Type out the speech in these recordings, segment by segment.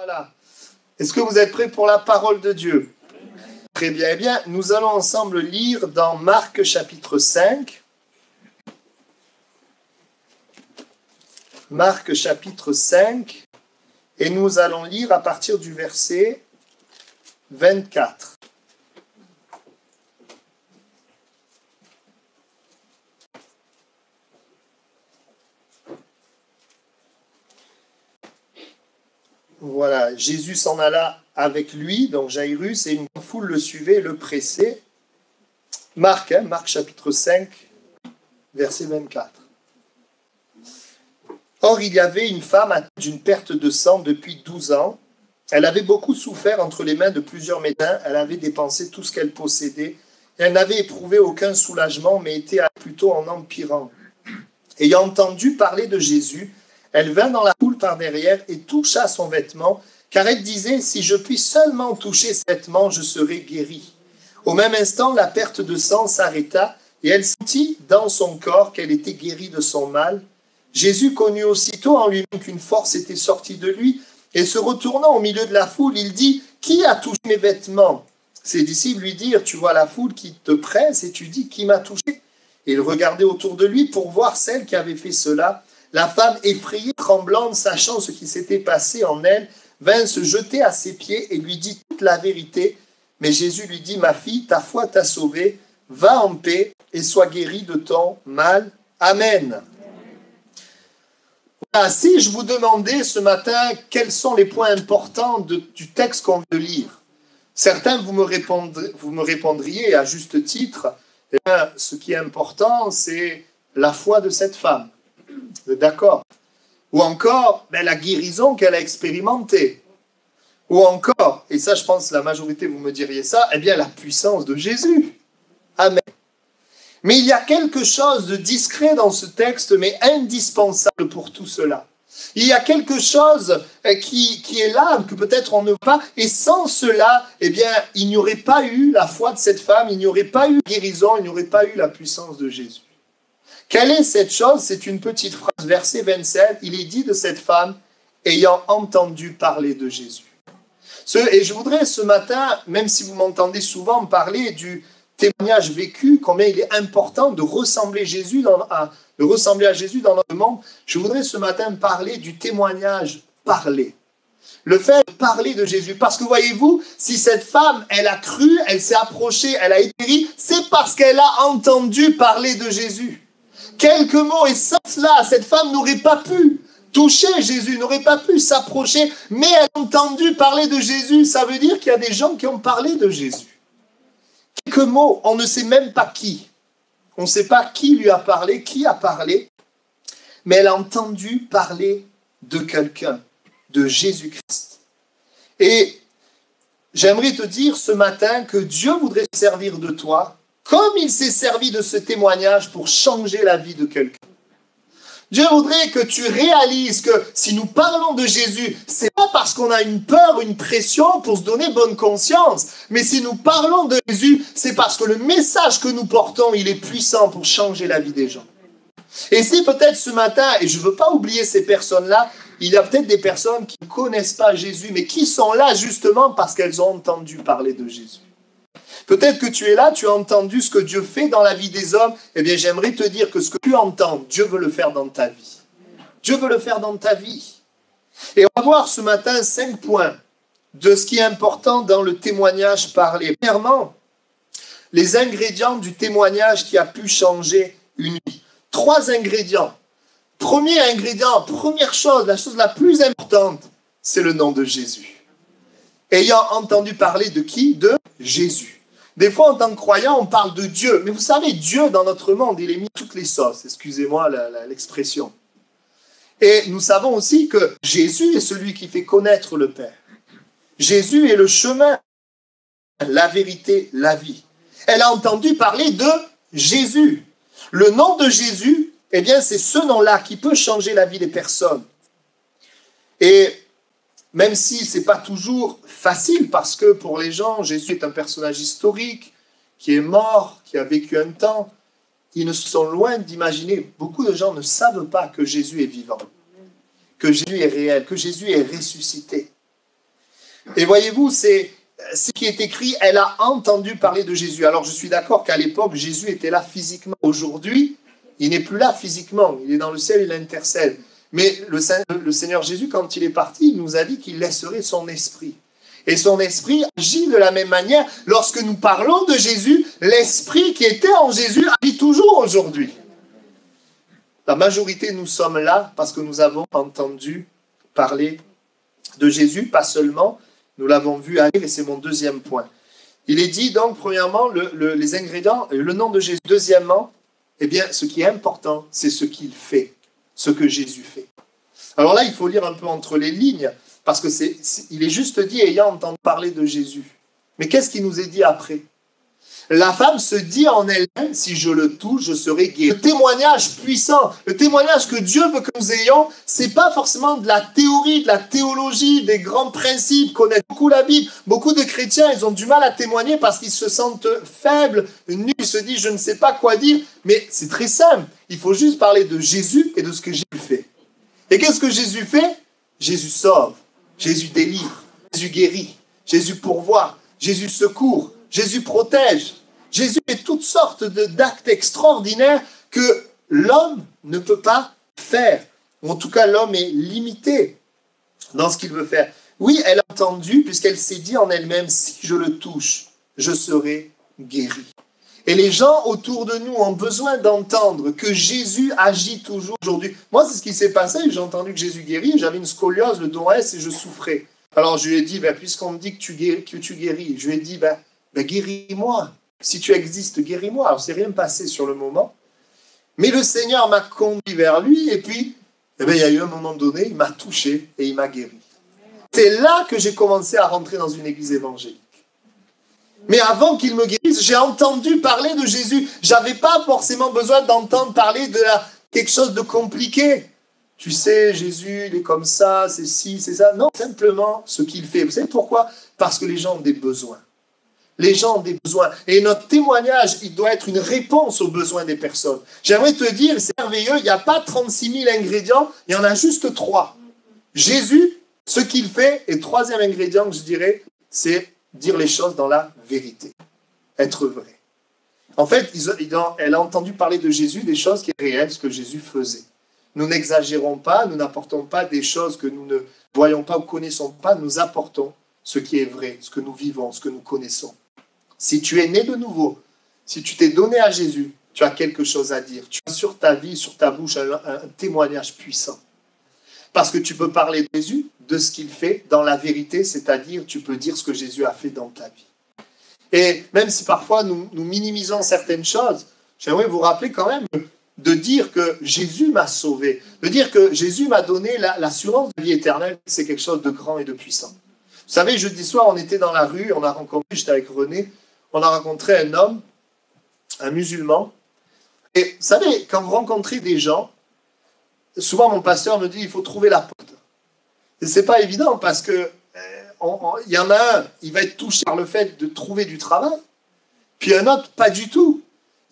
Voilà. Est-ce que vous êtes prêts pour la parole de Dieu? Très bien. Eh bien, nous allons ensemble lire dans Marc chapitre 5. Marc chapitre 5. Et nous allons lire à partir du verset 24. Voilà, Jésus s'en alla avec lui, donc Jairus, et une foule le suivait et le pressait. Marc chapitre 5, verset 24. Or, il y avait une femme atteinte d'une perte de sang depuis 12 ans. Elle avait beaucoup souffert entre les mains de plusieurs médecins. Elle avait dépensé tout ce qu'elle possédait. Et elle n'avait éprouvé aucun soulagement, mais était plutôt en empirant. Ayant entendu parler de Jésus, elle vint dans la foule par derrière et toucha son vêtement, car elle disait, si je puis seulement toucher ce vêtement, je serai guérie. Au même instant, la perte de sang s'arrêta, et elle sentit dans son corps qu'elle était guérie de son mal. Jésus connut aussitôt en lui-même qu'une force était sortie de lui, et se retournant au milieu de la foule, il dit, qui a touché mes vêtements? Ses disciples lui dirent, tu vois la foule qui te presse, et tu dis, qui m'a touché? Et il regardait autour de lui pour voir celle qui avait fait cela. La femme, effrayée, tremblante, sachant ce qui s'était passé en elle, vint se jeter à ses pieds et lui dit toute la vérité. Mais Jésus lui dit, ma fille, ta foi t'a sauvée, va en paix et sois guérie de ton mal. Amen. Voilà, si je vous demandais ce matin quels sont les points importants du texte qu'on vient de lire, certains vous me répondriez à juste titre, eh bien, ce qui est important, c'est la foi de cette femme. Vous êtes d'accord? Ou encore, la guérison qu'elle a expérimentée. Ou encore, et ça je pense la majorité vous me diriez ça, eh bien la puissance de Jésus. Amen. Mais il y a quelque chose de discret dans ce texte, mais indispensable pour tout cela. Il y a quelque chose qui est là, que peut-être on ne voit pas, et sans cela, eh bien, il n'y aurait pas eu la foi de cette femme, il n'y aurait pas eu guérison, il n'y aurait pas eu la puissance de Jésus. Quelle est cette chose? C'est une petite phrase, verset 27, il est dit de cette femme, ayant entendu parler de Jésus. Et je voudrais ce matin, même si vous m'entendez souvent parler du témoignage vécu, combien il est important de ressembler à Jésus dans notre monde, je voudrais ce matin parler du témoignage parlé. Le fait de parler de Jésus. Parce que voyez-vous, si cette femme, elle a cru, elle s'est approchée, elle a été guérie, c'est parce qu'elle a entendu parler de Jésus. Quelques mots, et sans cela, cette femme n'aurait pas pu toucher Jésus, n'aurait pas pu s'approcher, mais elle a entendu parler de Jésus. Ça veut dire qu'il y a des gens qui ont parlé de Jésus. Quelques mots, on ne sait même pas qui. On ne sait pas qui lui a parlé, qui a parlé, mais elle a entendu parler de quelqu'un, de Jésus-Christ. Et j'aimerais te dire ce matin que Dieu voudrait se servir de toi, comme il s'est servi de ce témoignage pour changer la vie de quelqu'un. Dieu voudrait que tu réalises que si nous parlons de Jésus, c'est pas parce qu'on a une peur, une pression pour se donner bonne conscience, mais si nous parlons de Jésus, c'est parce que le message que nous portons, il est puissant pour changer la vie des gens. Et si peut-être ce matin, et je ne veux pas oublier ces personnes-là, il y a peut-être des personnes qui ne connaissent pas Jésus, mais qui sont là justement parce qu'elles ont entendu parler de Jésus. Peut-être que tu es là, tu as entendu ce que Dieu fait dans la vie des hommes. Eh bien, j'aimerais te dire que ce que tu entends, Dieu veut le faire dans ta vie. Dieu veut le faire dans ta vie. Et on va voir ce matin 5 points de ce qui est important dans le témoignage parlé. Premièrement, les ingrédients du témoignage qui a pu changer une vie. 3 ingrédients. Premier ingrédient, première chose, la chose la plus importante, c'est le nom de Jésus. Ayant entendu parler de qui? De Jésus. Des fois, en tant que croyant, on parle de Dieu. Mais vous savez, Dieu, dans notre monde, il est mis toutes les sauces. Excusez-moi l'expression. Et nous savons aussi que Jésus est celui qui fait connaître le Père. Jésus est le chemin, la vérité, la vie. Elle a entendu parler de Jésus. Le nom de Jésus, eh bien, c'est ce nom-là qui peut changer la vie des personnes. Et même si ce n'est pas toujours facile, parce que pour les gens, Jésus est un personnage historique, qui est mort, qui a vécu un temps. Ils ne sont loin d'imaginer, beaucoup de gens ne savent pas que Jésus est vivant, que Jésus est réel, que Jésus est ressuscité. Et voyez-vous, c'est ce qui est écrit, elle a entendu parler de Jésus. Alors je suis d'accord qu'à l'époque, Jésus était là physiquement. Aujourd'hui, il n'est plus là physiquement. Il est dans le ciel, il intercède. Mais le Seigneur Jésus, quand il est parti, il nous a dit qu'il laisserait son esprit. Et son esprit agit de la même manière. Lorsque nous parlons de Jésus, l'esprit qui était en Jésus agit toujours aujourd'hui. La majorité, nous sommes là parce que nous avons entendu parler de Jésus, pas seulement, nous l'avons vu agir, et c'est mon deuxième point. Il est dit donc, premièrement, les ingrédients, le nom de Jésus. Deuxièmement, eh bien, ce qui est important, c'est ce qu'il fait, ce que Jésus fait. Alors là, il faut lire un peu entre les lignes, parce que il est juste dit, ayant entendu parler de Jésus. Mais qu'est-ce qui nous est dit après? La femme se dit en elle-même, si je le touche, je serai guérie. Le témoignage puissant, le témoignage que Dieu veut que nous ayons, c'est pas forcément de la théorie, de la théologie, des grands principes, connaître beaucoup la Bible. Beaucoup de chrétiens, ils ont du mal à témoigner parce qu'ils se sentent faibles, nus, ils se disent, je ne sais pas quoi dire. Mais c'est très simple, il faut juste parler de Jésus et de ce que Jésus fait. Et qu'est-ce que Jésus fait? Jésus sauve, Jésus délivre, Jésus guérit, Jésus pourvoit, Jésus secourt, Jésus protège. Jésus fait toutes sortes d'actes extraordinaires que l'homme ne peut pas faire. En tout cas, l'homme est limité dans ce qu'il veut faire. Oui, elle a entendu, puisqu'elle s'est dit en elle-même, si je le touche, je serai guéri. Et les gens autour de nous ont besoin d'entendre que Jésus agit toujours aujourd'hui. Moi, c'est ce qui s'est passé. J'ai entendu que Jésus guérit. J'avais une scoliose, le don S, et je souffrais. Alors, je lui ai dit, puisqu'on me dit que tu guéris, je lui ai dit, guéris-moi. Si tu existes, guéris-moi. Alors, c'est rien passé sur le moment. Mais le Seigneur m'a conduit vers lui, et puis, il y a eu un moment donné, il m'a touché et il m'a guéri. C'est là que j'ai commencé à rentrer dans une église évangélique. Mais avant qu'il me guérisse, j'ai entendu parler de Jésus. Je n'avais pas forcément besoin d'entendre parler de quelque chose de compliqué. Tu sais, Jésus, il est comme ça, c'est ci, c'est ça. Non, simplement ce qu'il fait. Vous savez pourquoi? Parce que les gens ont des besoins. Les gens ont des besoins. Et notre témoignage, il doit être une réponse aux besoins des personnes. J'aimerais te dire, c'est merveilleux, il n'y a pas 36 000 ingrédients, il y en a juste 3. Jésus, ce qu'il fait, et troisième ingrédient que je dirais, c'est dire les choses dans la vérité. Être vrai. En fait, elle a entendu parler de Jésus, des choses qui étaient réelles, ce que Jésus faisait. Nous n'exagérons pas, nous n'apportons pas des choses que nous ne voyons pas ou connaissons pas, nous apportons ce qui est vrai, ce que nous vivons, ce que nous connaissons. Si tu es né de nouveau, si tu t'es donné à Jésus, tu as quelque chose à dire. Tu as sur ta vie, sur ta bouche, un témoignage puissant. Parce que tu peux parler de Jésus, de ce qu'il fait, dans la vérité, c'est-à-dire tu peux dire ce que Jésus a fait dans ta vie. Et même si parfois nous minimisons certaines choses, j'aimerais vous rappeler quand même de dire que Jésus m'a sauvé, de dire que Jésus m'a donné l'assurance de vie éternelle, c'est quelque chose de grand et de puissant. Vous savez, jeudi soir, on était dans la rue, j'étais avec René, on a rencontré un homme, un musulman. Et vous savez, quand vous rencontrez des gens, souvent mon pasteur me dit, il faut trouver la porte. Et c'est pas évident parce que il y en a un, il va être touché par le fait de trouver du travail, puis un autre, pas du tout.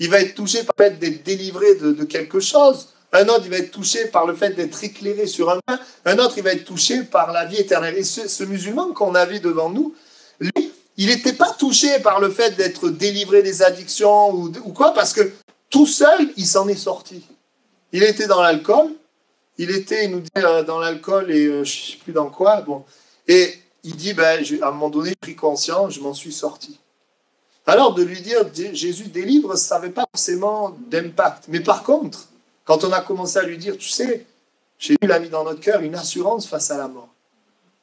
Il va être touché par le fait d'être délivré de quelque chose. Un autre, il va être touché par le fait d'être éclairé sur un point. Un autre, il va être touché par la vie éternelle. Et ce musulman qu'on avait devant nous, lui, il n'était pas touché par le fait d'être délivré des addictions ou quoi, parce que tout seul, il s'en est sorti. Il était dans l'alcool, il nous dit dans l'alcool et je ne sais plus dans quoi. Bon. Et il dit, à un moment donné, j'ai pris conscience, je m'en suis sorti. Alors de lui dire, Jésus délivre, ça n'avait pas forcément d'impact. Mais par contre, quand on a commencé à lui dire, tu sais, Jésus l'a mis dans notre cœur une assurance face à la mort.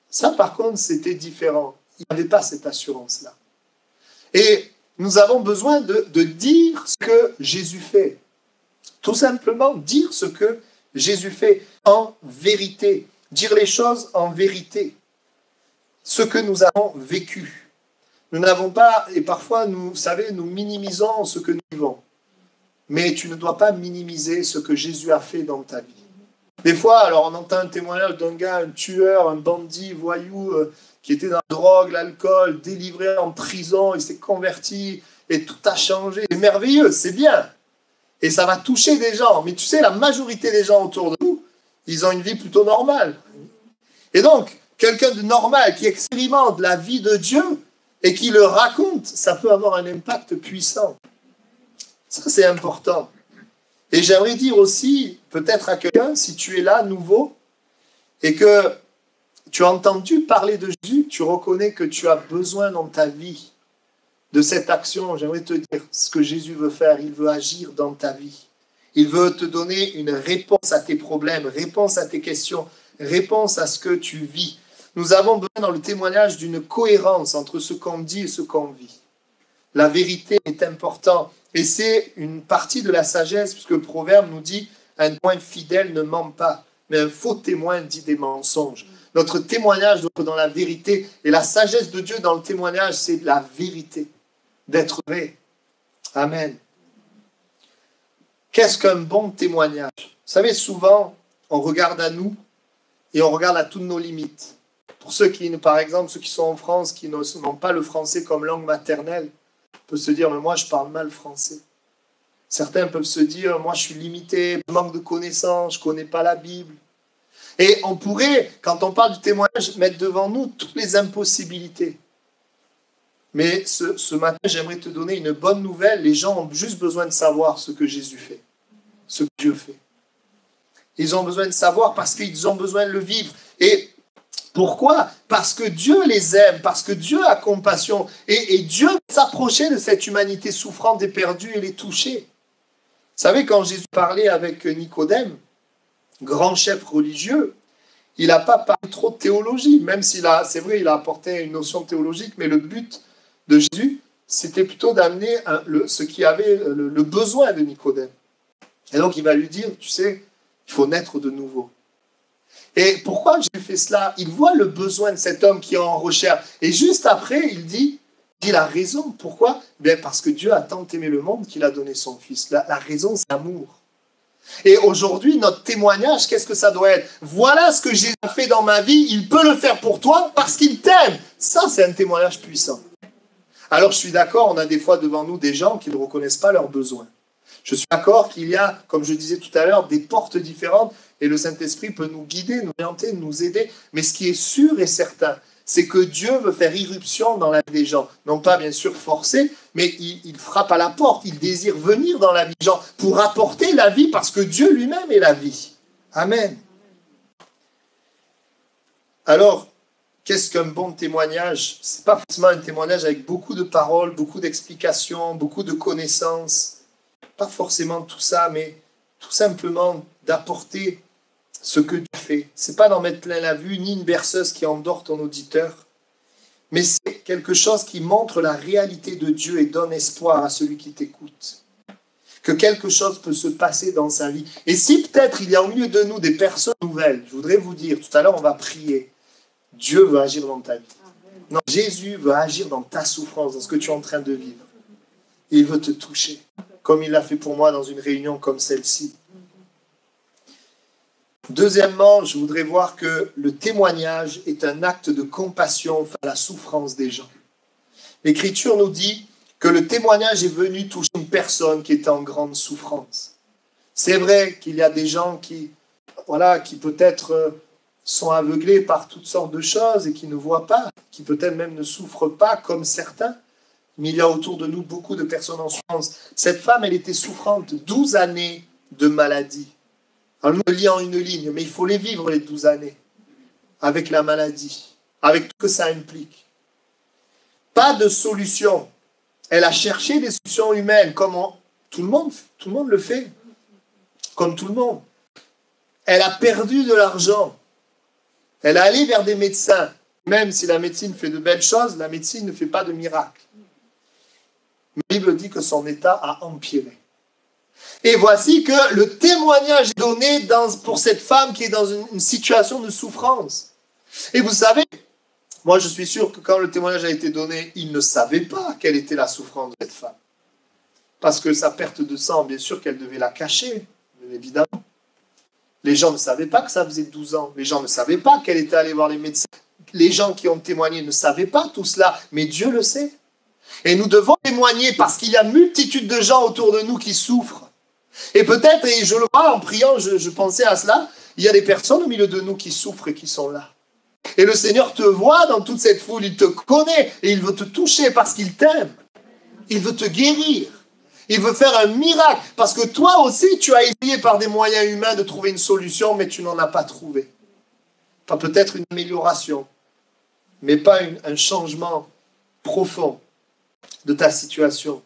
Ça, par contre, c'était différent. Il n'avait pas cette assurance-là. Et nous avons besoin de dire ce que Jésus fait. Tout simplement, dire ce que Jésus fait en vérité. Dire les choses en vérité. Ce que nous avons vécu. Nous n'avons pas, et parfois, vous savez, nous minimisons ce que nous vivons. Mais tu ne dois pas minimiser ce que Jésus a fait dans ta vie. Des fois, alors on entend un témoignage d'un gars, un tueur, un bandit, voyou, qui était dans la drogue, l'alcool, délivré en prison, il s'est converti et tout a changé. C'est merveilleux, c'est bien. Et ça va toucher des gens. Mais tu sais, la majorité des gens autour de nous, ils ont une vie plutôt normale. Et donc, quelqu'un de normal qui expérimente la vie de Dieu et qui le raconte, ça peut avoir un impact puissant. Ça, c'est important. Et j'aimerais dire aussi, peut-être à quelqu'un, si tu es là, nouveau, et que tu as entendu parler de Jésus, tu reconnais que tu as besoin dans ta vie de cette action. J'aimerais te dire ce que Jésus veut faire. Il veut agir dans ta vie. Il veut te donner une réponse à tes problèmes, réponse à tes questions, réponse à ce que tu vis. Nous avons besoin dans le témoignage d'une cohérence entre ce qu'on dit et ce qu'on vit. La vérité est importante et c'est une partie de la sagesse puisque le proverbe nous dit « Un témoin fidèle ne ment pas, mais un faux témoin dit des mensonges ». Notre témoignage doit être dans la vérité et la sagesse de Dieu dans le témoignage, c'est la vérité, d'être vrai. Amen. Qu'est-ce qu'un bon témoignage? Vous savez, souvent, on regarde à nous et on regarde à toutes nos limites. Pour ceux qui, par exemple, ceux qui sont en France, qui n'ont pas le français comme langue maternelle, on peut se dire, mais moi, je parle mal français. Certains peuvent se dire, moi, je suis limité, je manque de connaissances, je ne connais pas la Bible. Et on pourrait, quand on parle du témoignage, mettre devant nous toutes les impossibilités. Mais ce matin, j'aimerais te donner une bonne nouvelle. Les gens ont juste besoin de savoir ce que Jésus fait, ce que Dieu fait. Ils ont besoin de savoir parce qu'ils ont besoin de le vivre. Et pourquoi? Parce que Dieu les aime, parce que Dieu a compassion. Et Dieu s'approchait de cette humanité souffrante et perdue et les toucher. Vous savez, quand Jésus parlait avec Nicodème, grand chef religieux, il n'a pas parlé trop de théologie, même c'est vrai, il a apporté une notion théologique, mais le but de Jésus, c'était plutôt d'amener ce qui avait le besoin de Nicodème. Et donc, il va lui dire, tu sais, il faut naître de nouveau. Et pourquoi Jésus fait cela? Il voit le besoin de cet homme qui est en recherche. Et juste après, il dit la raison. Pourquoi? Bien, parce que Dieu a tant aimé le monde qu'il a donné son Fils. La raison, c'est l'amour. Et aujourd'hui, notre témoignage, qu'est-ce que ça doit être? Voilà ce que Jésus a fait dans ma vie, il peut le faire pour toi parce qu'il t'aime. Ça, c'est un témoignage puissant. Alors, je suis d'accord, on a des fois devant nous des gens qui ne reconnaissent pas leurs besoins. Je suis d'accord qu'il y a, comme je disais tout à l'heure, des portes différentes et le Saint-Esprit peut nous guider, nous orienter, nous aider. Mais ce qui est sûr et certain, c'est que Dieu veut faire irruption dans la vie des gens. Non pas bien sûr forcer, mais il frappe à la porte, il désire venir dans la vie des gens pour apporter la vie parce que Dieu lui-même est la vie. Amen. Alors, qu'est-ce qu'un bon témoignage? Ce n'est pas forcément un témoignage avec beaucoup de paroles, beaucoup d'explications, beaucoup de connaissances. Pas forcément tout ça, mais tout simplement d'apporter ce que Dieu fait. Ce n'est pas d'en mettre plein la vue, ni une berceuse qui endort ton auditeur, mais c'est quelque chose qui montre la réalité de Dieu et donne espoir à celui qui t'écoute. Que quelque chose peut se passer dans sa vie. Et si peut-être il y a au milieu de nous des personnes nouvelles, je voudrais vous dire, tout à l'heure on va prier, Dieu veut agir dans ta vie. Non, Jésus veut agir dans ta souffrance, dans ce que tu es en train de vivre. Il veut te toucher, comme il l'a fait pour moi dans une réunion comme celle-ci. Deuxièmement, je voudrais voir que le témoignage est un acte de compassion face à la souffrance des gens. L'Écriture nous dit que le témoignage est venu toucher une personne qui était en grande souffrance. C'est vrai qu'il y a des gens qui peut-être sont aveuglés par toutes sortes de choses et qui ne voient pas, qui peut-être même ne souffrent pas comme certains, mais il y a autour de nous beaucoup de personnes en souffrance. Cette femme, elle était souffrante, 12 années de maladie. Alors, nous lions une ligne, mais il faut les vivre les 12 années, avec la maladie, avec tout ce que ça implique. Pas de solution. Elle a cherché des solutions humaines, comme tout le monde le fait, comme tout le monde. Elle a perdu de l'argent. Elle est allée vers des médecins. Même si la médecine fait de belles choses, la médecine ne fait pas de miracles. La Bible dit que son état a empiré. Et voici que le témoignage est donné pour cette femme qui est dans une situation de souffrance. Et vous savez, moi je suis sûr que quand le témoignage a été donné, il ne savait pas quelle était la souffrance de cette femme. Parce que sa perte de sang, bien sûr qu'elle devait la cacher, évidemment. Les gens ne savaient pas que ça faisait 12 ans. Les gens ne savaient pas qu'elle était allée voir les médecins. Les gens qui ont témoigné ne savaient pas tout cela, mais Dieu le sait. Et nous devons témoigner parce qu'il y a multitude de gens autour de nous qui souffrent. Et peut-être, et je le vois en priant, je pensais à cela, il y a des personnes au milieu de nous qui souffrent et qui sont là. Et le Seigneur te voit dans toute cette foule, il te connaît et il veut te toucher parce qu'il t'aime. Il veut te guérir. Il veut faire un miracle parce que toi aussi, tu as essayé par des moyens humains de trouver une solution, mais tu n'en as pas trouvé. Pas peut-être une amélioration, mais pas un changement profond de ta situation.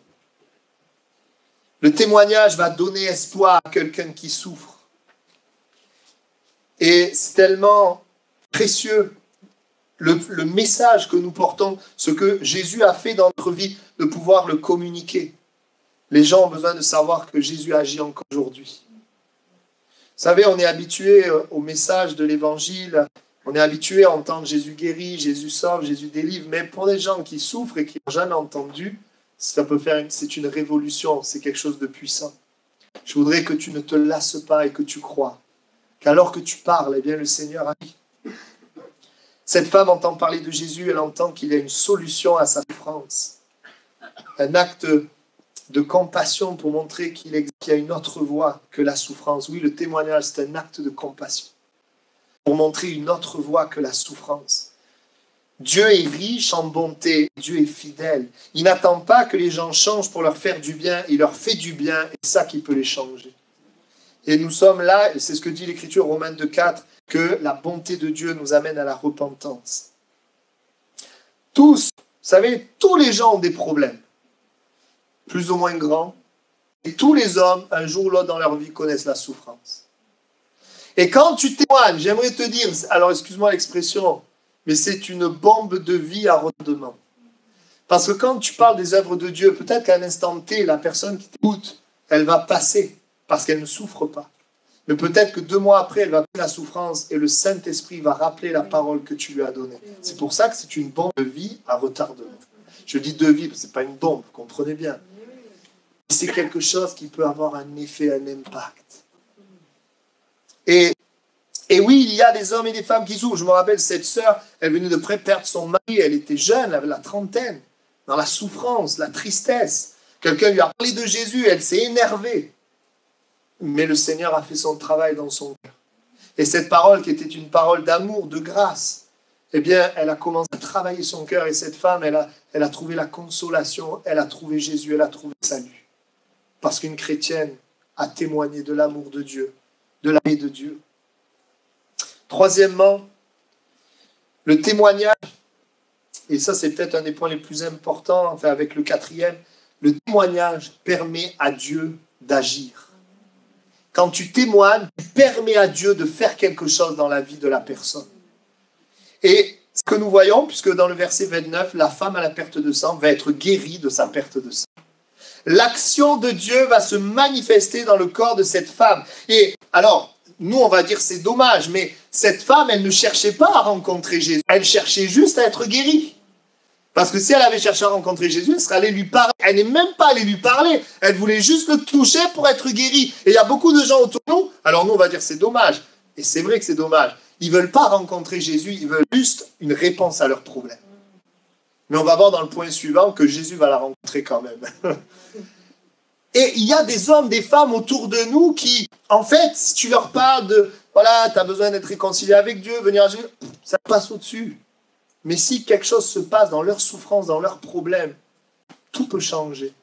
Le témoignage va donner espoir à quelqu'un qui souffre. Et c'est tellement précieux le message que nous portons, ce que Jésus a fait dans notre vie, de pouvoir le communiquer. Les gens ont besoin de savoir que Jésus agit encore aujourd'hui. Vous savez, on est habitué au message de l'Évangile, on est habitué à entendre Jésus guérit, Jésus sauve, Jésus délivre, mais pour les gens qui souffrent et qui n'ont jamais entendu, c'est une révolution, c'est quelque chose de puissant. Je voudrais que tu ne te lasses pas et que tu crois, qu'alors que tu parles, eh bien le Seigneur agit. Cette femme entend parler de Jésus, elle entend qu'il y a une solution à sa souffrance. Un acte de compassion pour montrer qu'il y a une autre voie que la souffrance. Oui, le témoignage, c'est un acte de compassion. Pour montrer une autre voie que la souffrance. Dieu est riche en bonté, Dieu est fidèle. Il n'attend pas que les gens changent pour leur faire du bien, il leur fait du bien, et c'est ça qui peut les changer. Et nous sommes là, et c'est ce que dit l'Écriture, Romains 2,4, que la bonté de Dieu nous amène à la repentance. Tous, vous savez, tous les gens ont des problèmes, plus ou moins grands, et tous les hommes, un jour ou l'autre dans leur vie, connaissent la souffrance. Et quand tu témoignes, j'aimerais te dire, alors excuse-moi l'expression, mais c'est une bombe de vie à retardement. Parce que quand tu parles des œuvres de Dieu, peut-être qu'à un instant T, la personne qui t'écoute, elle va passer, parce qu'elle ne souffre pas. Mais peut-être que 2 mois après, elle va vivre la souffrance et le Saint-Esprit va rappeler la parole que tu lui as donnée. C'est pour ça que c'est une bombe de vie à retardement. Je dis de vie, parce que ce n'est pas une bombe, vous comprenez bien. C'est quelque chose qui peut avoir un effet, un impact. Et oui, il y a des hommes et des femmes qui souffrent. Je me rappelle, cette sœur, elle venait de perdre son mari, elle était jeune, elle avait la trentaine, dans la souffrance, la tristesse. Quelqu'un lui a parlé de Jésus, elle s'est énervée. Mais le Seigneur a fait son travail dans son cœur. Et cette parole qui était une parole d'amour, de grâce, eh bien, elle a commencé à travailler son cœur. Et cette femme, elle a trouvé la consolation, elle a trouvé Jésus, elle a trouvé le salut. Parce qu'une chrétienne a témoigné de l'amour de Dieu, de la paix de Dieu. Troisièmement, le témoignage, et ça c'est peut-être un des points les plus importants, enfin avec le quatrième, le témoignage permet à Dieu d'agir. Quand tu témoignes, tu permets à Dieu de faire quelque chose dans la vie de la personne. Et ce que nous voyons, puisque dans le verset 29, la femme à la perte de sang va être guérie de sa perte de sang. L'action de Dieu va se manifester dans le corps de cette femme. Et alors, nous on va dire c'est dommage, mais cette femme, elle ne cherchait pas à rencontrer Jésus. Elle cherchait juste à être guérie. Parce que si elle avait cherché à rencontrer Jésus, elle serait allée lui parler. Elle n'est même pas allée lui parler. Elle voulait juste le toucher pour être guérie. Et il y a beaucoup de gens autour de nous. Alors nous, on va dire c'est dommage. Et c'est vrai que c'est dommage. Ils ne veulent pas rencontrer Jésus. Ils veulent juste une réponse à leurs problèmes. Mais on va voir dans le point suivant que Jésus va la rencontrer quand même. Et il y a des hommes, des femmes autour de nous qui, en fait, si tu leur parles de, voilà, tu as besoin d'être réconcilié avec Dieu, venir à Jésus, ça passe au-dessus. Mais si quelque chose se passe dans leur souffrance, dans leurs problèmes, tout peut changer.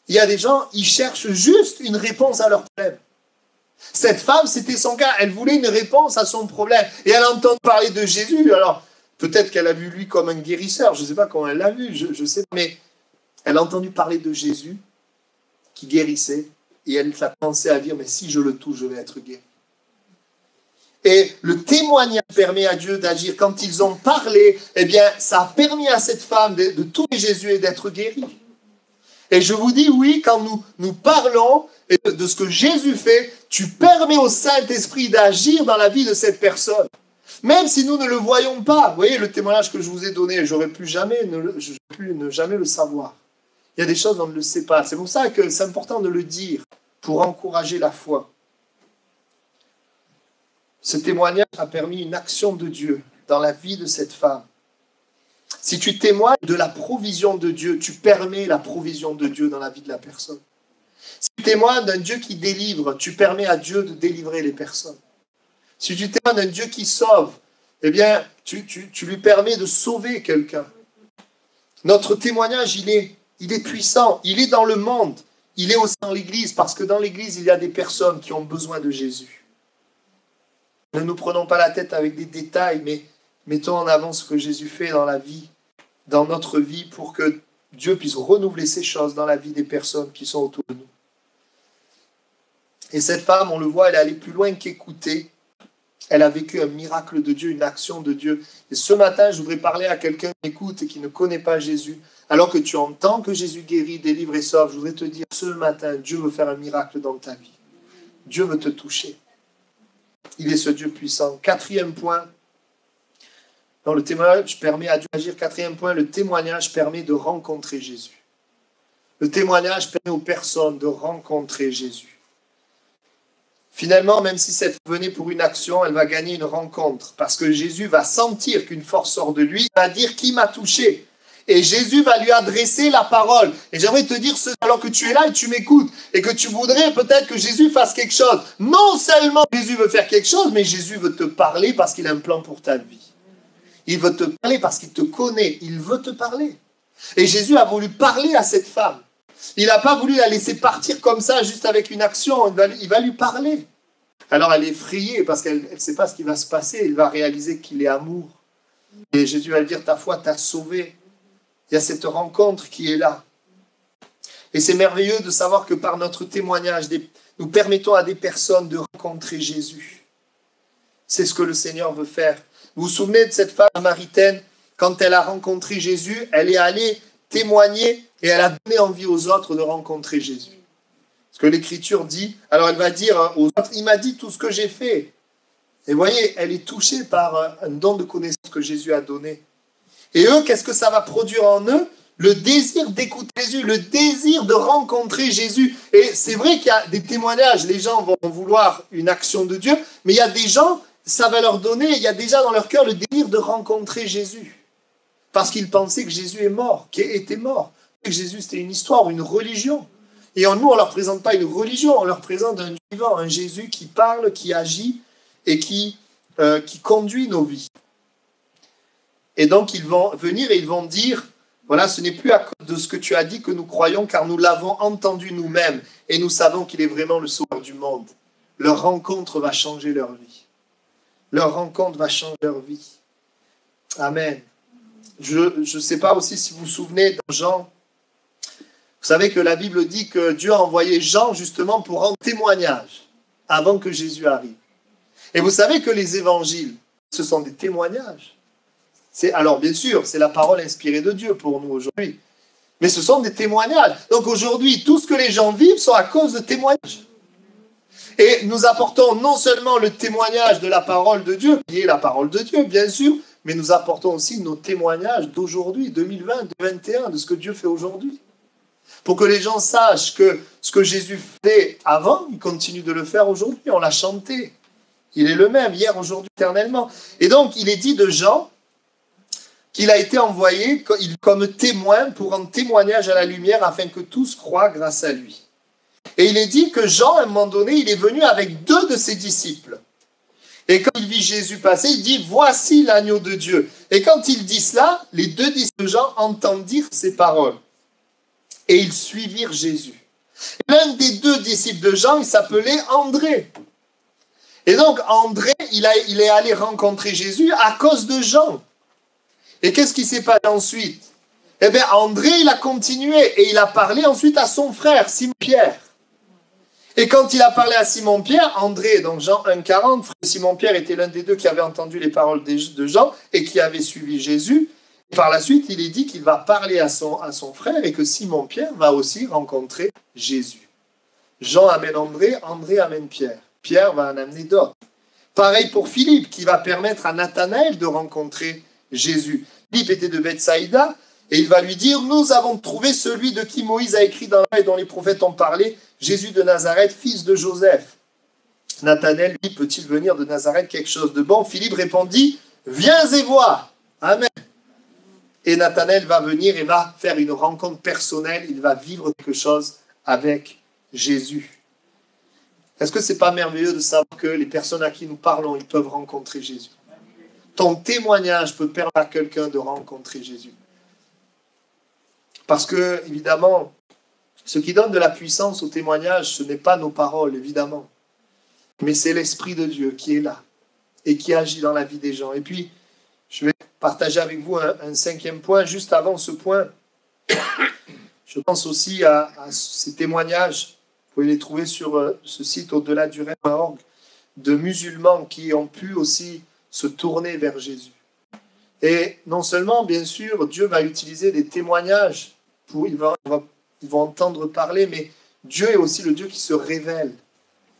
Il y a des gens, ils cherchent juste une réponse à leurs problèmes. Cette femme, c'était son cas. Elle voulait une réponse à son problème. Et elle entend parler de Jésus. Alors, peut-être qu'elle a vu lui comme un guérisseur. Je ne sais pas comment elle l'a vu. Je sais pas. Mais elle a entendu parler de Jésus qui guérissait. Et elle a commencé à dire, mais si je le touche, je vais être guéri. Et le témoignage permet à Dieu d'agir. Quand ils ont parlé, eh bien, ça a permis à cette femme de toucher Jésus et d'être guérie. Et je vous dis, oui, quand nous parlons de ce que Jésus fait, tu permets au Saint-Esprit d'agir dans la vie de cette personne. Même si nous ne le voyons pas. Vous voyez, le témoignage que je vous ai donné, j'aurais pu ne jamais le savoir. Il y a des choses, on ne le sait pas. C'est pour ça que c'est important de le dire, pour encourager la foi. Ce témoignage a permis une action de Dieu dans la vie de cette femme. Si tu témoignes de la provision de Dieu, tu permets la provision de Dieu dans la vie de la personne. Si tu témoignes d'un Dieu qui délivre, tu permets à Dieu de délivrer les personnes. Si tu témoignes d'un Dieu qui sauve, eh bien, tu lui permets de sauver quelqu'un. Notre témoignage, il est puissant, il est dans le monde, il est aussi dans l'Église, parce que dans l'Église, il y a des personnes qui ont besoin de Jésus. Ne nous prenons pas la tête avec des détails, mais mettons en avant ce que Jésus fait dans la vie, dans notre vie, pour que Dieu puisse renouveler ces choses dans la vie des personnes qui sont autour de nous. Et cette femme, on le voit, elle est allée plus loin qu'écouter. Elle a vécu un miracle de Dieu, une action de Dieu. Et ce matin, je voudrais parler à quelqu'un qui écoute et qui ne connaît pas Jésus. Alors que tu entends que Jésus guérit, délivre et sauve, je voudrais te dire, ce matin, Dieu veut faire un miracle dans ta vie. Dieu veut te toucher. Il est ce Dieu puissant. Quatrième point, dans le témoignage permet à Dieu d'agir. Quatrième point, le témoignage permet de rencontrer Jésus. Le témoignage permet aux personnes de rencontrer Jésus. Finalement, même si cette venait pour une action, elle va gagner une rencontre. Parce que Jésus va sentir qu'une force sort de lui, il va dire qui m'a touché. Et Jésus va lui adresser la parole. Et j'aimerais te dire, alors que tu es là et tu m'écoutes, et que tu voudrais peut-être que Jésus fasse quelque chose. Non seulement Jésus veut faire quelque chose, mais Jésus veut te parler parce qu'il a un plan pour ta vie. Il veut te parler parce qu'il te connaît. Il veut te parler. Et Jésus a voulu parler à cette femme. Il n'a pas voulu la laisser partir comme ça, juste avec une action. Il va lui parler. Alors elle est effrayée parce qu'elle ne sait pas ce qui va se passer. Elle va réaliser qu'il est amour. Et Jésus va lui dire, ta foi t'a sauvé. Il y a cette rencontre qui est là. Et c'est merveilleux de savoir que par notre témoignage, nous permettons à des personnes de rencontrer Jésus. C'est ce que le Seigneur veut faire. Vous vous souvenez de cette femme samaritaine, quand elle a rencontré Jésus, elle est allée témoigner et elle a donné envie aux autres de rencontrer Jésus. Ce que l'Écriture dit, alors elle va dire aux autres, il m'a dit tout ce que j'ai fait. Et vous voyez, elle est touchée par un don de connaissance que Jésus a donné. Et eux, qu'est-ce que ça va produire en eux? Le désir d'écouter Jésus, le désir de rencontrer Jésus. Et c'est vrai qu'il y a des témoignages, les gens vont vouloir une action de Dieu, mais il y a des gens, ça va leur donner, il y a déjà dans leur cœur le désir de rencontrer Jésus. Parce qu'ils pensaient que Jésus est mort, qu'il était mort. Que Jésus, c'était une histoire, une religion. Et nous, on ne leur présente pas une religion, on leur présente un vivant, un Jésus qui parle, qui agit et qui conduit nos vies. Et donc, ils vont venir et ils vont dire, voilà, ce n'est plus à cause de ce que tu as dit que nous croyons, car nous l'avons entendu nous-mêmes et nous savons qu'il est vraiment le sauveur du monde. Leur rencontre va changer leur vie. Leur rencontre va changer leur vie. Amen. Je ne sais pas aussi si vous vous souvenez de Jean. Vous savez que la Bible dit que Dieu a envoyé Jean justement pour rendre témoignage avant que Jésus arrive. Et vous savez que les évangiles, ce sont des témoignages. Alors bien sûr, c'est la parole inspirée de Dieu pour nous aujourd'hui. Mais ce sont des témoignages. Donc aujourd'hui, tout ce que les gens vivent sont à cause de témoignages. Et nous apportons non seulement le témoignage de la parole de Dieu, qui est la parole de Dieu, bien sûr, mais nous apportons aussi nos témoignages d'aujourd'hui, 2020, 2021, de ce que Dieu fait aujourd'hui. Pour que les gens sachent que ce que Jésus fait avant, il continue de le faire aujourd'hui. On l'a chanté. Il est le même, hier, aujourd'hui, éternellement. Et donc, il est dit de Jean qu'il a été envoyé comme témoin pour rendre témoignage à la lumière afin que tous croient grâce à lui. Et il est dit que Jean, à un moment donné, il est venu avec 2 de ses disciples. Et quand il vit Jésus passer, il dit « Voici l'agneau de Dieu ». Et quand il dit cela, les 2 disciples de Jean entendent dire ces paroles. Et ils suivirent Jésus. L'un des 2 disciples de Jean, il s'appelait André. Et donc André, il est allé rencontrer Jésus à cause de Jean. Et qu'est-ce qui s'est passé ensuite? Eh bien, André, il a continué et il a parlé ensuite à son frère, Simon-Pierre. Et quand il a parlé à Simon-Pierre, André, donc Jean 1,40, Simon-Pierre était l'un des 2 qui avait entendu les paroles de Jean et qui avait suivi Jésus. Et par la suite, il est dit qu'il va parler à son frère et que Simon-Pierre va aussi rencontrer Jésus. Jean amène André, André amène Pierre. Pierre va en amener d'autres. Pareil pour Philippe, qui va permettre à Nathanaël de rencontrer Jésus. Philippe était de Bethsaïda et il va lui dire « Nous avons trouvé celui de qui Moïse a écrit dans la loi et dont les prophètes ont parlé, Jésus de Nazareth, fils de Joseph. » Nathanaël lui, peut-il venir de Nazareth quelque chose de bon? Philippe répondit « Viens et vois. » Amen. Et Nathanaël va venir et va faire une rencontre personnelle, il va vivre quelque chose avec Jésus. Est-ce que ce n'est pas merveilleux de savoir que les personnes à qui nous parlons, ils peuvent rencontrer Jésus? ton témoignage peut permettre à quelqu'un de rencontrer Jésus. Parce que, évidemment, ce qui donne de la puissance au témoignage, ce n'est pas nos paroles, évidemment, mais c'est l'Esprit de Dieu qui est là et qui agit dans la vie des gens. Et puis, je vais partager avec vous un cinquième point. Juste avant ce point, je pense aussi à ces témoignages. Vous pouvez les trouver sur ce site au-delà du rêve.org, de musulmans qui ont pu aussi se tourner vers Jésus. Et non seulement, bien sûr, Dieu va utiliser des témoignages, ils vont entendre parler, mais Dieu est aussi le Dieu qui se révèle.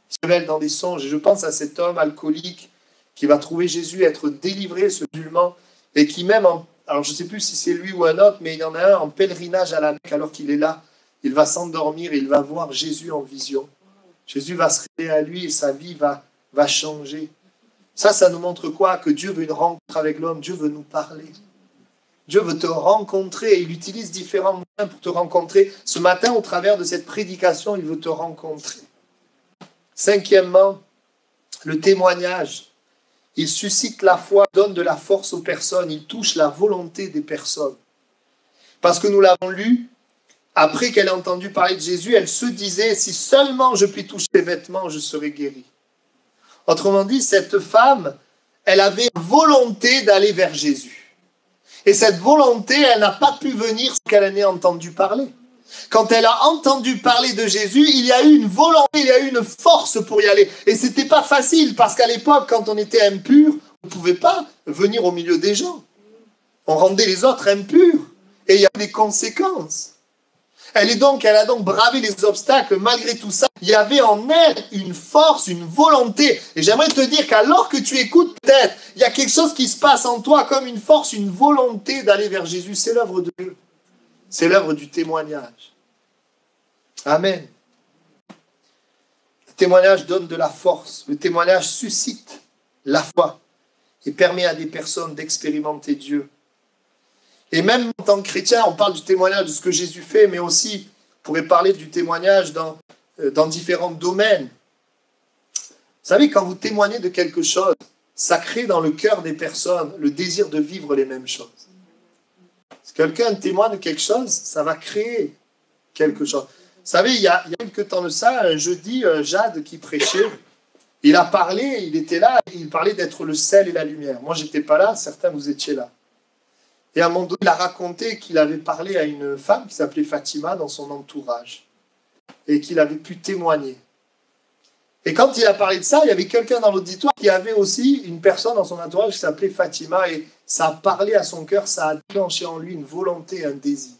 Il se révèle dans des songes. Et je pense à cet homme alcoolique qui va trouver Jésus, être délivré, ce musulman, et qui même, alors je ne sais plus si c'est lui ou un autre, mais il y en a un en pèlerinage à la Mecque, alors qu'il est là, il va s'endormir et il va voir Jésus en vision. Jésus va se révéler à lui et sa vie va changer. Ça nous montre quoi? Que Dieu veut une rencontre avec l'homme, Dieu veut nous parler. Dieu veut te rencontrer et il utilise différents moyens pour te rencontrer. Ce matin, au travers de cette prédication, il veut te rencontrer. Cinquièmement, le témoignage. Il suscite la foi, donne de la force aux personnes, il touche la volonté des personnes. Parce que nous l'avons lu, après qu'elle ait entendu parler de Jésus, elle se disait, si seulement je puis toucher ses vêtements, je serai guérie. Autrement dit, cette femme, elle avait volonté d'aller vers Jésus. Et cette volonté, elle n'a pas pu venir sans qu'elle en ait entendu parler. Quand elle a entendu parler de Jésus, il y a eu une volonté, il y a eu une force pour y aller. Et ce n'était pas facile, parce qu'à l'époque, quand on était impur, on ne pouvait pas venir au milieu des gens. On rendait les autres impurs. Et il y a des conséquences. Elle a donc bravé les obstacles. Malgré tout ça, il y avait en elle une force, une volonté. Et j'aimerais te dire qu'alors que tu écoutes, peut-être, il y a quelque chose qui se passe en toi comme une force, une volonté d'aller vers Jésus. C'est l'œuvre de Dieu. C'est l'œuvre du témoignage. Amen. Le témoignage donne de la force. Le témoignage suscite la foi et permet à des personnes d'expérimenter Dieu. Et même en tant que chrétien, on parle du témoignage de ce que Jésus fait, mais aussi, on pourrait parler du témoignage dans différents domaines. Vous savez, quand vous témoignez de quelque chose, ça crée dans le cœur des personnes le désir de vivre les mêmes choses. Si quelqu'un témoigne de quelque chose, ça va créer quelque chose. Vous savez, il y a quelques temps de ça, un jeudi, Jade qui prêchait, il a parlé, il était là, il parlait d'être le sel et la lumière. Moi, je n'étais pas là, certains, vous étiez là. Et à un moment donné, il a raconté qu'il avait parlé à une femme qui s'appelait Fatima dans son entourage et qu'il avait pu témoigner. Et quand il a parlé de ça, il y avait quelqu'un dans l'auditoire qui avait aussi une personne dans son entourage qui s'appelait Fatima et ça a parlé à son cœur, ça a déclenché en lui une volonté, un désir.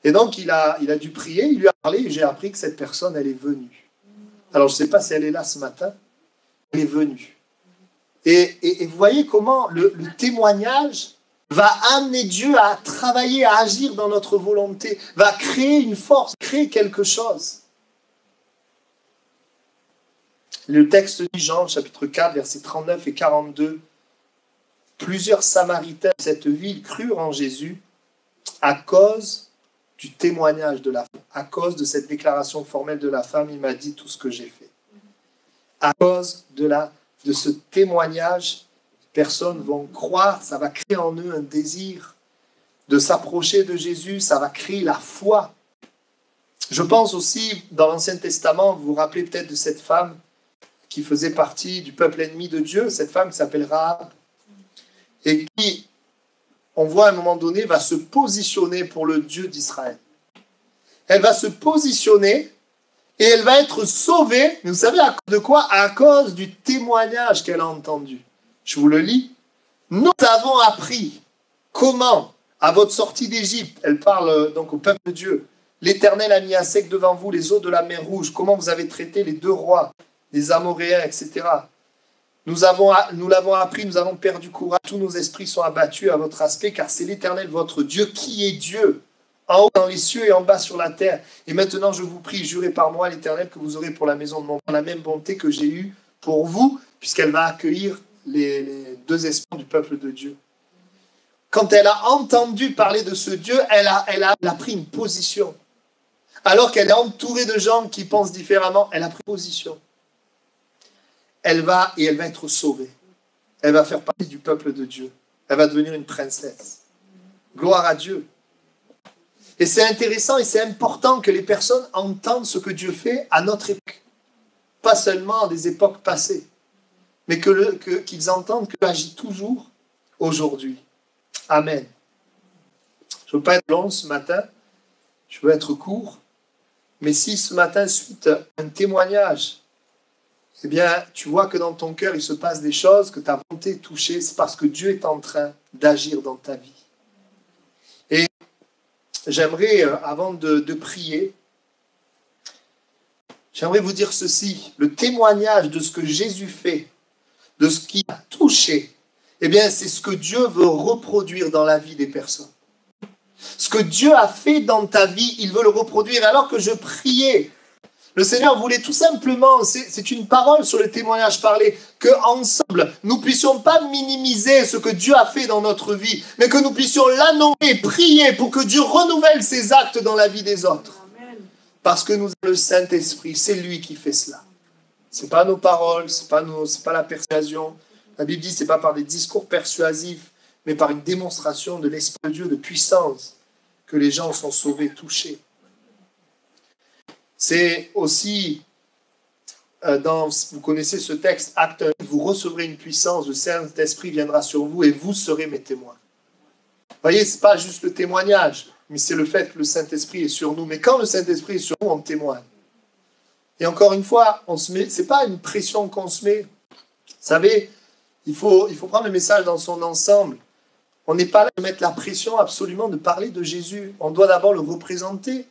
Et donc, il a dû prier, il lui a parlé et j'ai appris que cette personne, elle est venue. Alors, je ne sais pas si elle est là ce matin, elle est venue. Et vous voyez comment le témoignage va amener Dieu à travailler, à agir dans notre volonté, va créer une force, créer quelque chose. Le texte dit Jean, chapitre 4, versets 39 et 42. Plusieurs Samaritains de cette ville crurent en Jésus à cause du témoignage de la femme. À cause de cette déclaration formelle de la femme, il m'a dit tout ce que j'ai fait. À cause de ce témoignage, personnes vont croire, ça va créer en eux un désir de s'approcher de Jésus, ça va créer la foi. Je pense aussi, dans l'Ancien Testament, vous vous rappelez peut-être de cette femme qui faisait partie du peuple ennemi de Dieu, cette femme qui s'appelle Rahab, et qui, on voit à un moment donné, va se positionner pour le Dieu d'Israël. Elle va se positionner et elle va être sauvée, mais vous savez à cause de quoi? À cause du témoignage qu'elle a entendu. Je vous le lis. Nous avons appris comment, à votre sortie d'Égypte, elle parle donc au peuple de Dieu, l'Éternel a mis à sec devant vous les eaux de la mer Rouge, comment vous avez traité les deux rois, les Amoréens, etc. Nous l'avons appris, nous avons perdu courage, tous nos esprits sont abattus à votre aspect, car c'est l'Éternel votre Dieu qui est Dieu, en haut dans les cieux et en bas sur la terre. Et maintenant je vous prie, jurez par moi l'Éternel que vous aurez pour la maison de mon Père la même bonté que j'ai eue pour vous, puisqu'elle va accueillir les deux esprits du peuple de Dieu. Quand elle a entendu parler de ce Dieu, elle a pris une position. Alors qu'elle est entourée de gens qui pensent différemment, elle a pris position. Elle va être sauvée. elle va faire partie du peuple de Dieu. Elle va devenir une princesse. Gloire à Dieu. Et c'est intéressant et c'est important que les personnes entendent ce que Dieu fait à notre époque. Pas seulement des époques passées, mais qu'ils entendent qu'il agit toujours aujourd'hui. Amen. Je ne veux pas être long ce matin, je veux être court, mais si ce matin, suite à un témoignage, eh bien, tu vois que dans ton cœur, il se passe des choses, que ta volonté est touchée, c'est parce que Dieu est en train d'agir dans ta vie. Et j'aimerais, avant de prier, j'aimerais vous dire ceci, le témoignage de ce que Jésus fait, de ce qui a touché, eh bien, c'est ce que Dieu veut reproduire dans la vie des personnes. Ce que Dieu a fait dans ta vie, il veut le reproduire. Alors que je priais, le Seigneur voulait tout simplement, c'est une parole sur le témoignage parlé, qu'ensemble, nous ne puissions pas minimiser ce que Dieu a fait dans notre vie, mais que nous puissions l'annoncer, prier pour que Dieu renouvelle ses actes dans la vie des autres. Parce que nous avons le Saint-Esprit, c'est lui qui fait cela. Ce n'est pas nos paroles, ce n'est pas la persuasion. La Bible dit, ce n'est pas par des discours persuasifs, mais par une démonstration de l'Esprit de Dieu, de puissance, que les gens sont sauvés, touchés. C'est aussi, vous connaissez ce texte, Acte 1, vous recevrez une puissance, le Saint-Esprit viendra sur vous et vous serez mes témoins. Vous voyez, ce n'est pas juste le témoignage, mais c'est le fait que le Saint-Esprit est sur nous. Mais quand le Saint-Esprit est sur nous, on témoigne. Et encore une fois, ce n'est pas une pression qu'on se met. Vous savez, il faut prendre le message dans son ensemble. On n'est pas là de mettre la pression absolument de parler de Jésus. On doit d'abord le représenter,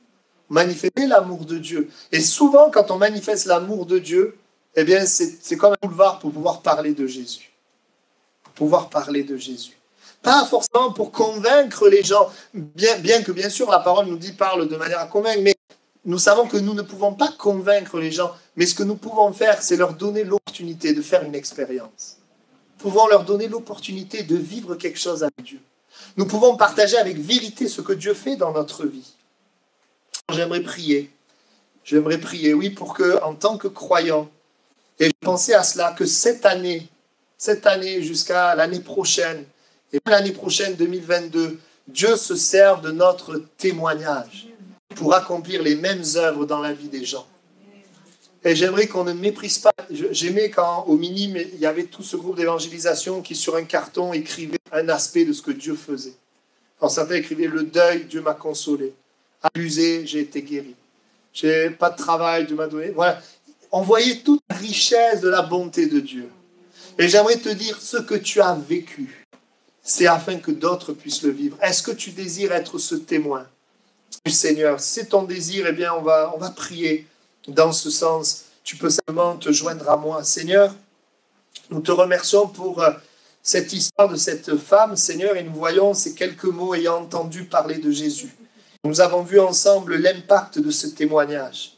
manifester l'amour de Dieu. Et souvent, quand on manifeste l'amour de Dieu, eh bien, c'est comme un boulevard pour pouvoir parler de Jésus. Pour pouvoir parler de Jésus. Pas forcément pour convaincre les gens, bien que bien sûr la parole nous dit parle de manière à convaincre, mais nous savons que nous ne pouvons pas convaincre les gens, mais ce que nous pouvons faire, c'est leur donner l'opportunité de faire une expérience. Nous pouvons leur donner l'opportunité de vivre quelque chose avec Dieu. Nous pouvons partager avec vérité ce que Dieu fait dans notre vie. J'aimerais prier, oui, pour que, en tant que croyant, et je pensais à cela, que cette année jusqu'à l'année prochaine, et l'année prochaine, 2022, Dieu se serve de notre témoignage pour accomplir les mêmes œuvres dans la vie des gens. Et j'aimerais qu'on ne méprise pas. J'aimais quand, au Minime, il y avait tout ce groupe d'évangélisation qui, sur un carton, écrivait un aspect de ce que Dieu faisait. Alors, certains écrivaient « Le deuil, Dieu m'a consolé. Abusé, j'ai été guéri. J'ai pas de travail, Dieu m'a donné. » Voilà. On voyait toute la richesse de la bonté de Dieu. Et j'aimerais te dire, ce que tu as vécu, c'est afin que d'autres puissent le vivre. Est-ce que tu désires être ce témoin du Seigneur? Si c'est ton désir, eh bien, on va prier dans ce sens. Tu peux simplement te joindre à moi. Seigneur, nous te remercions pour cette histoire de cette femme, Seigneur, et nous voyons ces quelques mots ayant entendu parler de Jésus. Nous avons vu ensemble l'impact de ce témoignage.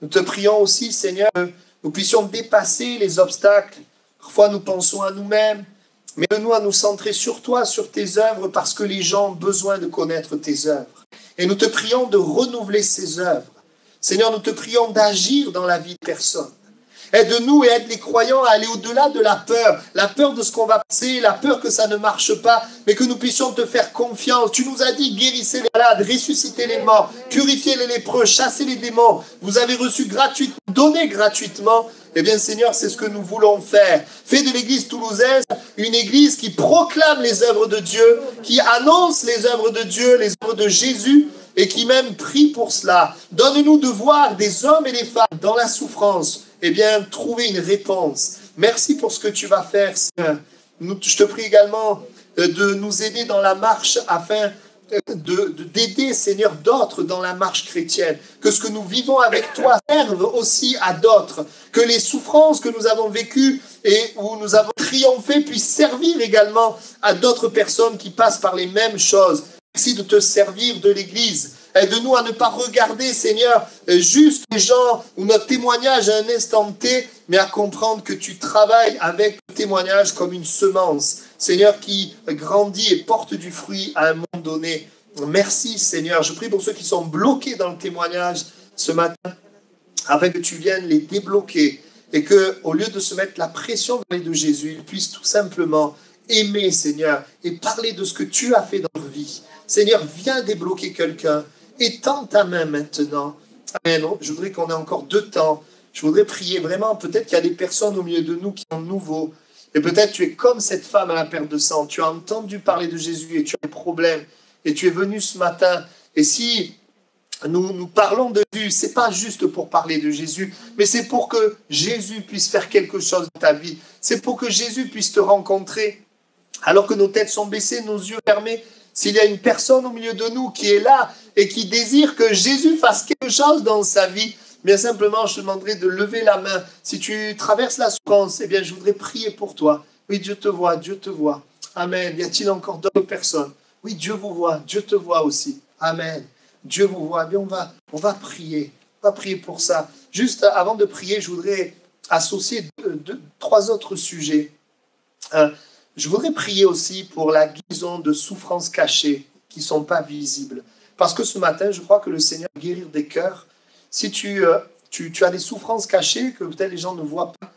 Nous te prions aussi, Seigneur, que nous puissions dépasser les obstacles. Parfois, nous pensons à nous-mêmes, mais aide-nous à nous centrer sur toi, sur tes œuvres, parce que les gens ont besoin de connaître tes œuvres. Et nous te prions de renouveler ces œuvres. Seigneur, nous te prions d'agir dans la vie de personne. Aide-nous et aide les croyants à aller au-delà de la peur de ce qu'on va passer, la peur que ça ne marche pas, mais que nous puissions te faire confiance. Tu nous as dit, guérissez les malades, ressuscitez les morts, purifiez les lépreux, chassez les démons. Vous avez reçu gratuitement, donné gratuitement. Eh bien, Seigneur, c'est ce que nous voulons faire. Fais de l'église toulousaine une église qui proclame les œuvres de Dieu, qui annonce les œuvres de Dieu, les œuvres de Jésus, et qui même prie pour cela. Donne-nous de voir des hommes et des femmes dans la souffrance, eh bien, trouver une réponse. Merci pour ce que tu vas faire, Seigneur. Je te prie également de nous aider dans la marche afin d'aider, Seigneur, d'autres dans la marche chrétienne. Que ce que nous vivons avec toi serve aussi à d'autres. Que les souffrances que nous avons vécues et où nous avons triomphé puissent servir également à d'autres personnes qui passent par les mêmes choses. Merci de te servir de l'Église. Aide-nous à ne pas regarder, Seigneur, juste les gens ou notre témoignage à un instant T, mais à comprendre que tu travailles avec le témoignage comme une semence, Seigneur, qui grandit et porte du fruit à un moment donné. Merci, Seigneur. Je prie pour ceux qui sont bloqués dans le témoignage ce matin, afin que tu viennes les débloquer. et qu'au lieu de se mettre la pression de parler de Jésus, ils puissent tout simplement aimer, Seigneur, et parler de ce que tu as fait dans leur vie. Seigneur, viens débloquer quelqu'un. Étends ta main maintenant. Amen. Je voudrais qu'on ait encore 2 temps. Je voudrais prier vraiment. Peut-être qu'il y a des personnes au milieu de nous qui sont nouveaux. Et peut-être tu es comme cette femme à la perte de sang. Tu as entendu parler de Jésus et tu as des problèmes. Et tu es venu ce matin. Et si nous parlons de Jésus, ce n'est pas juste pour parler de Jésus, mais c'est pour que Jésus puisse faire quelque chose dans ta vie. C'est pour que Jésus puisse te rencontrer. Alors que nos têtes sont baissées, nos yeux fermés, s'il y a une personne au milieu de nous qui est là et qui désire que Jésus fasse quelque chose dans sa vie, bien simplement, je te demanderai de lever la main. Si tu traverses la souffrance, eh bien, je voudrais prier pour toi. Oui, Dieu te voit, Dieu te voit. Amen. Y a-t-il encore d'autres personnes? Oui, Dieu vous voit, Dieu te voit aussi. Amen. Dieu vous voit. Eh bien, on va prier. On va prier pour ça. Juste avant de prier, je voudrais associer 3 autres sujets. Je voudrais prier aussi pour la guérison de souffrances cachées qui ne sont pas visibles. Parce que ce matin, je crois que le Seigneur va guérir des cœurs. Si tu as des souffrances cachées que peut-être les gens ne voient pas,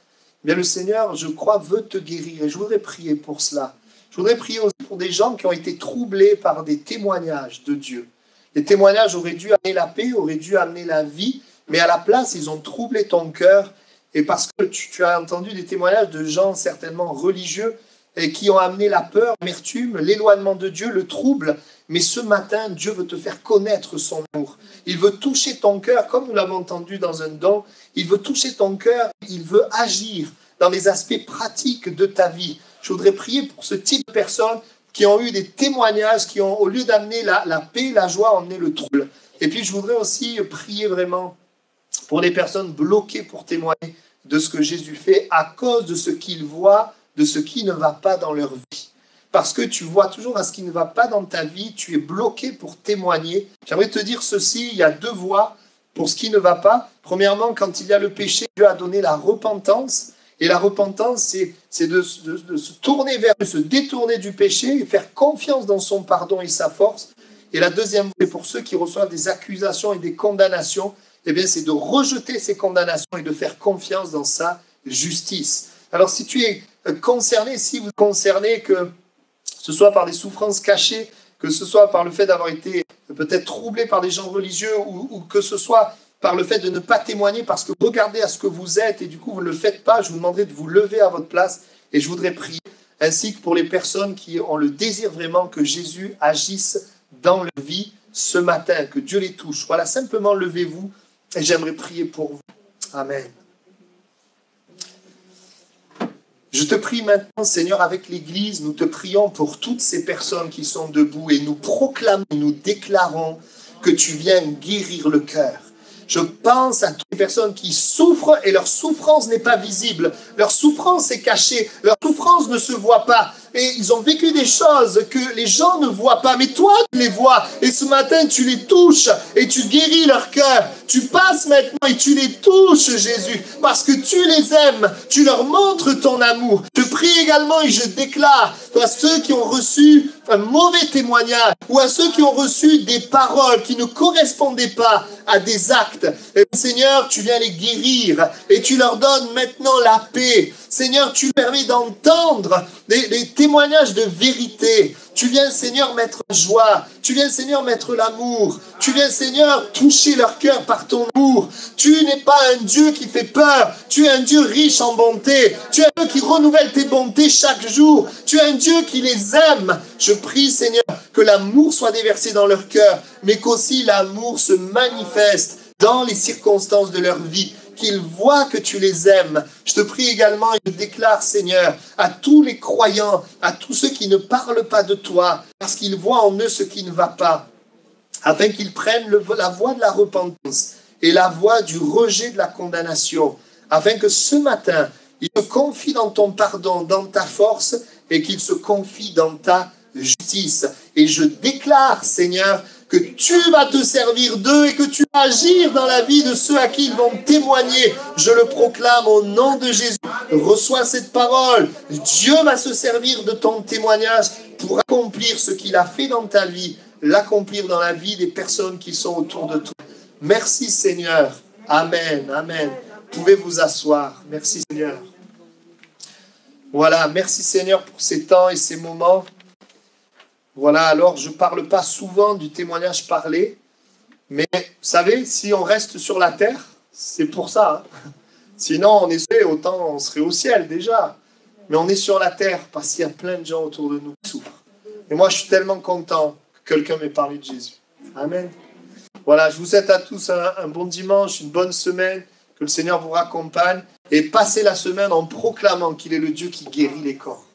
eh bien le Seigneur, je crois, veut te guérir. Et je voudrais prier pour cela. Je voudrais prier aussi pour des gens qui ont été troublés par des témoignages de Dieu. Les témoignages auraient dû amener la paix, auraient dû amener la vie, mais à la place, ils ont troublé ton cœur. Et parce que tu as entendu des témoignages de gens certainement religieux, et qui ont amené la peur, l'amertume, l'éloignement de Dieu, le trouble. Mais ce matin, Dieu veut te faire connaître son amour. Il veut toucher ton cœur, comme nous l'avons entendu dans un don. Il veut toucher ton cœur, il veut agir dans les aspects pratiques de ta vie. Je voudrais prier pour ce type de personnes qui ont eu des témoignages, qui ont, au lieu d'amener la paix, la joie, emmené le trouble. Et puis je voudrais aussi prier vraiment pour les personnes bloquées pour témoigner de ce que Jésus fait à cause de ce qu'ils voient, de ce qui ne va pas dans leur vie. Parce que tu vois toujours à ce qui ne va pas dans ta vie, tu es bloqué pour témoigner. J'aimerais te dire ceci, il y a 2 voies pour ce qui ne va pas. Premièrement, quand il y a le péché, Dieu a donné la repentance. Et la repentance, c'est de se tourner vers, de se détourner du péché et faire confiance dans son pardon et sa force. Et la deuxième voie, c'est pour ceux qui reçoivent des accusations et des condamnations, eh bien, c'est de rejeter ces condamnations et de faire confiance dans sa justice. Alors, si tu es concerné, si vous êtes concerné, que ce soit par des souffrances cachées, que ce soit par le fait d'avoir été peut-être troublé par des gens religieux ou que ce soit par le fait de ne pas témoigner parce que regardez à ce que vous êtes et du coup vous ne le faites pas, je vous demanderai de vous lever à votre place et je voudrais prier, ainsi que pour les personnes qui ont le désir vraiment que Jésus agisse dans leur vie ce matin, que Dieu les touche. Voilà, simplement levez-vous et j'aimerais prier pour vous. Amen. Je te prie maintenant, Seigneur, avec l'Église, nous te prions pour toutes ces personnes qui sont debout et nous proclamons, nous déclarons que tu viens guérir le cœur. Je pense à toutes les personnes qui souffrent et leur souffrance n'est pas visible. Leur souffrance est cachée. Leur souffrance ne se voit pas. Et ils ont vécu des choses que les gens ne voient pas. Mais toi, tu les vois. Et ce matin, tu les touches et tu guéris leur cœur. Tu passes maintenant et tu les touches, Jésus. Parce que tu les aimes. Tu leur montres ton amour. Je prie également et je déclare à ceux qui ont reçu un mauvais témoignage ou à ceux qui ont reçu des paroles qui ne correspondaient pas à des actes. Et Seigneur, tu viens les guérir et tu leur donnes maintenant la paix. Seigneur, tu permets d'entendre des témoignages de vérité. Tu viens, Seigneur, mettre la joie. Tu viens, Seigneur, mettre l'amour. Tu viens, Seigneur, toucher leur cœur par ton amour. Tu n'es pas un Dieu qui fait peur. Tu es un Dieu riche en bonté. Tu es un Dieu qui renouvelle tes bontés chaque jour. Tu es un Dieu qui les aime. Je prie, Seigneur, que l'amour soit déversé dans leur cœur, mais qu'aussi l'amour se manifeste dans les circonstances de leur vie, qu'ils voient que tu les aimes. Je te prie également et je déclare, Seigneur, à tous les croyants, à tous ceux qui ne parlent pas de toi, parce qu'ils voient en eux ce qui ne va pas, afin qu'ils prennent la voie de la repentance et la voie du rejet de la condamnation, afin que ce matin, ils se confient dans ton pardon, dans ta force, et qu'ils se confient dans ta justice. Et je déclare, Seigneur, que tu vas te servir d'eux et que tu vas agir dans la vie de ceux à qui ils vont témoigner. Je le proclame au nom de Jésus. Reçois cette parole. Dieu va se servir de ton témoignage pour accomplir ce qu'il a fait dans ta vie, l'accomplir dans la vie des personnes qui sont autour de toi. Merci Seigneur. Amen. Amen. Vous pouvez vous asseoir. Merci Seigneur. Voilà, merci Seigneur pour ces temps et ces moments. Voilà, alors je ne parle pas souvent du témoignage parlé, mais vous savez, si on reste sur la terre, c'est pour ça. Hein. Sinon, on essaie, autant on serait au ciel déjà. Mais on est sur la terre parce qu'il y a plein de gens autour de nous qui souffrent. Et moi, je suis tellement content que quelqu'un m'ait parlé de Jésus. Amen. Voilà, je vous souhaite à tous un bon dimanche, une bonne semaine, que le Seigneur vous raccompagne et passez la semaine en proclamant qu'il est le Dieu qui guérit les corps.